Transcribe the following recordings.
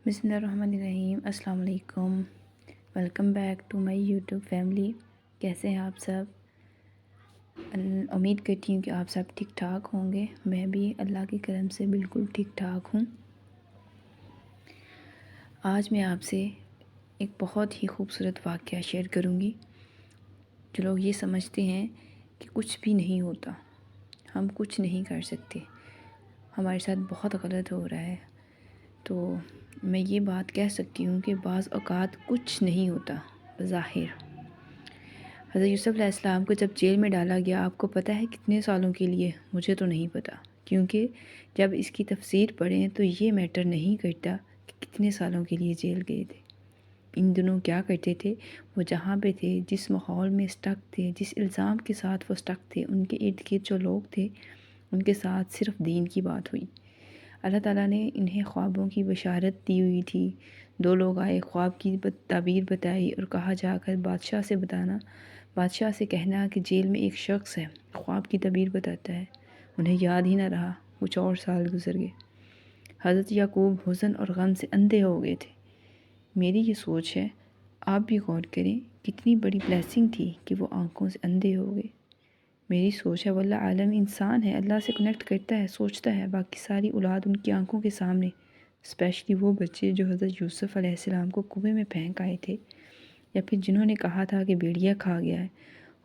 بسم اللہ الرحمن الرحیم۔ السلام علیکم، welcome back to my YouTube family. کیسے ہیں آپ سب؟ امید کرتی ہوں کہ آپ سب ٹھیک ٹھاک ہوں گے۔ میں بھی اللہ کے کرم سے بالکل ٹھیک ٹھاک ہوں۔ آج میں آپ سے ایک بہت ہی خوبصورت واقعہ شیئر کروں گی۔ جو لوگ یہ سمجھتے ہیں کہ کچھ بھی نہیں ہوتا، ہم کچھ نہیں کر سکتے، ہمارے ساتھ بہت غلط ہو رہا ہے، تو میں یہ بات کہہ سکتی ہوں کہ بعض اوقات کچھ نہیں ہوتا بظاہر۔ حضرت یوسف علیہ السلام کو جب جیل میں ڈالا گیا، آپ کو پتہ ہے کتنے سالوں کے لیے؟ مجھے تو نہیں پتہ، کیونکہ جب اس کی تفسیر پڑھیں تو یہ میٹر نہیں کرتا کہ کتنے سالوں کے لیے جیل گئے تھے۔ ان دنوں کیا کرتے تھے؟ وہ جہاں پہ تھے، جس ماحول میں اسٹک تھے، جس الزام کے ساتھ وہ اسٹک تھے، ان کے ارد گرد جو لوگ تھے ان کے ساتھ صرف دین کی بات ہوئی۔ اللہ تعالیٰ نے انہیں خوابوں کی بشارت دی ہوئی تھی۔ 2 لوگ آئے، خواب کی تعبیر بتائی اور کہا جا کر بادشاہ سے کہنا کہ جیل میں ایک شخص ہے، خواب کی تعبیر بتاتا ہے۔ انہیں یاد ہی نہ رہا، کچھ اور سال گزر گئے۔ حضرت یعقوب حزن اور غم سے اندھے ہو گئے تھے۔ میری یہ سوچ ہے، آپ بھی غور کریں کتنی بڑی بلیسنگ تھی کہ وہ آنکھوں سے اندھے ہو گئے۔ میری سوچ ہے، واللہ عالم انسان ہے، اللہ سے کنیکٹ کرتا ہے، سوچتا ہے، باقی ساری اولاد ان کی آنکھوں کے سامنے، اسپیشلی وہ بچے جو حضرت یوسف علیہ السلام کو کنویں میں پھینک آئے تھے، یا پھر جنہوں نے کہا تھا کہ بھیڑیا کھا گیا ہے،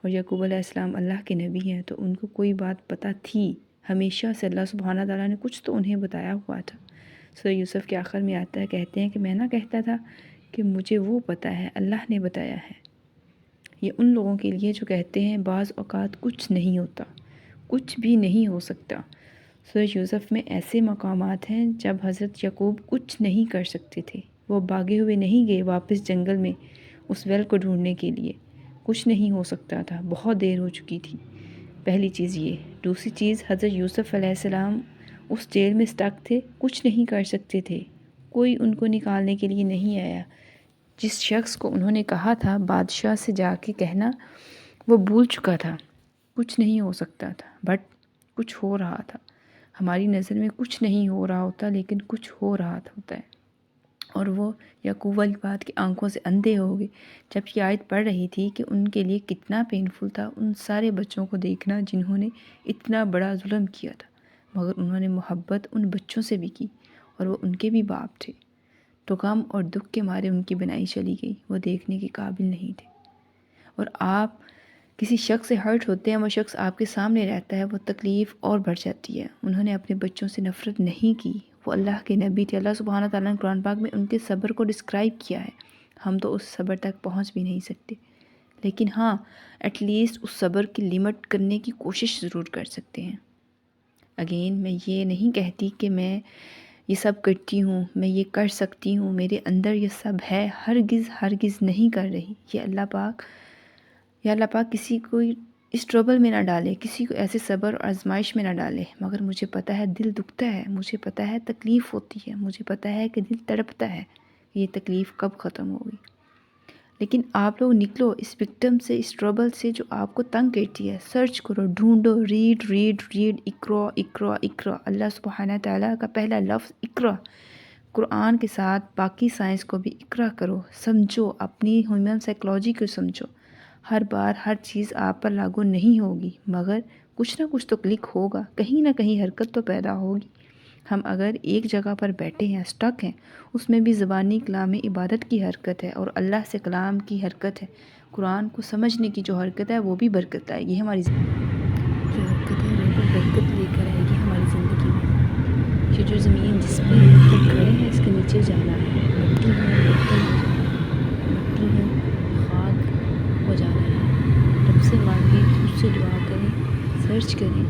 اور یعقوب علیہ السلام اللہ کے نبی ہیں تو ان کو کوئی بات پتہ تھی۔ ہمیشہ سے اللہ سبحانہ تعالیٰ نے کچھ تو انہیں بتایا ہوا تھا۔ سورہ یوسف کے آخر میں آتا ہے، کہتے ہیں کہ میں نہ کہتا تھا کہ مجھے وہ پتہ ہے، اللہ نے بتایا ہے۔ یہ ان لوگوں کے لیے جو کہتے ہیں بعض اوقات کچھ نہیں ہوتا، کچھ بھی نہیں ہو سکتا۔ سورہ یوسف میں ایسے مقامات ہیں جب حضرت یعقوب کچھ نہیں کر سکتے تھے، وہ بھاگے ہوئے نہیں گئے واپس جنگل میں اس ویل کو ڈھونڈنے کے لیے، کچھ نہیں ہو سکتا تھا، بہت دیر ہو چکی تھی۔ پہلی چیز یہ۔ دوسری چیز، حضرت یوسف علیہ السلام اس جیل میں اسٹک تھے، کچھ نہیں کر سکتے تھے، کوئی ان کو نکالنے کے لیے نہیں آیا۔ جس شخص کو انہوں نے کہا تھا بادشاہ سے جا کے کہنا، وہ بھول چکا تھا، کچھ نہیں ہو سکتا تھا، بٹ کچھ ہو رہا تھا۔ ہماری نظر میں کچھ نہیں ہو رہا ہوتا، لیکن کچھ ہو رہا ہوتا ہے، اور وہ یعقوب والی بات کی آنکھوں سے اندھے ہو گئے۔ جب یہ آیت پڑھ رہی تھی کہ ان کے لیے کتنا پینفل تھا ان سارے بچوں کو دیکھنا جنہوں نے اتنا بڑا ظلم کیا تھا، مگر انہوں نے محبت ان بچوں سے بھی کی، اور وہ ان کے بھی باپ تھے، تو غم اور دکھ کے مارے ان کی بنائی چلی گئی، وہ دیکھنے کے قابل نہیں تھے۔ اور آپ کسی شخص سے ہرٹ ہوتے ہیں، وہ شخص آپ کے سامنے رہتا ہے، وہ تکلیف اور بڑھ جاتی ہے۔ انہوں نے اپنے بچوں سے نفرت نہیں کی، وہ اللہ کے نبی تھے۔ اللہ سبحانہ تعالیٰ نے قرآن پاک میں ان کے صبر کو ڈسکرائب کیا ہے۔ ہم تو اس صبر تک پہنچ بھی نہیں سکتے، لیکن ہاں ایٹ لیسٹ اس صبر کی لمٹ کرنے کی کوشش ضرور کر سکتے ہیں۔ اگین میں یہ نہیں کہتی کہ میں یہ سب کرتی ہوں، میں یہ کر سکتی ہوں، میرے اندر یہ سب ہے، ہرگز نہیں کر رہی۔ یہ اللہ پاک کسی کو اس ٹربل میں نہ ڈالے، کسی کو ایسے صبر اور آزمائش میں نہ ڈالے، مگر مجھے پتہ ہے دل دکھتا ہے، مجھے پتہ ہے تکلیف ہوتی ہے، مجھے پتہ ہے کہ دل تڑپتا ہے کہ یہ تکلیف کب ختم ہوگی۔ لیکن آپ لوگ نکلو اس وکٹم سے، اس ٹربل سے جو آپ کو تنگ کرتی ہے، سرچ کرو، ڈھونڈو، ریڈ، اقرا۔ اللہ سبحانہ تعالیٰ کا پہلا لفظ اقرا۔ قرآن کے ساتھ باقی سائنس کو بھی اقرا کرو، سمجھو، اپنی ہیومن سائیکلوجی کو سمجھو۔ ہر بار ہر چیز آپ پر لاگو نہیں ہوگی، مگر کچھ نہ کچھ تو کلک ہوگا، کہیں نہ کہیں حرکت تو پیدا ہوگی۔ ہم اگر ایک جگہ پر بیٹھے ہیں، اسٹک ہیں، اس میں بھی زبانی کلام عبادت کی حرکت ہے اور اللہ سے کلام کی حرکت ہے، قرآن کو سمجھنے کی جو حرکت ہے وہ بھی برکت آئے گی ہماری جو حرکت ہے وہ بھی برکت لے کر آئے گی ہماری زندگی میں۔ یہ جو زمین جس پہ ہم کھڑے ہیں اس کے نیچے جانا ہے، مٹی ہے، مٹی ہے، خاک ہو جانا ہے۔ رب سے مانگیں، اس سے دعا کریں، سرچ کریں،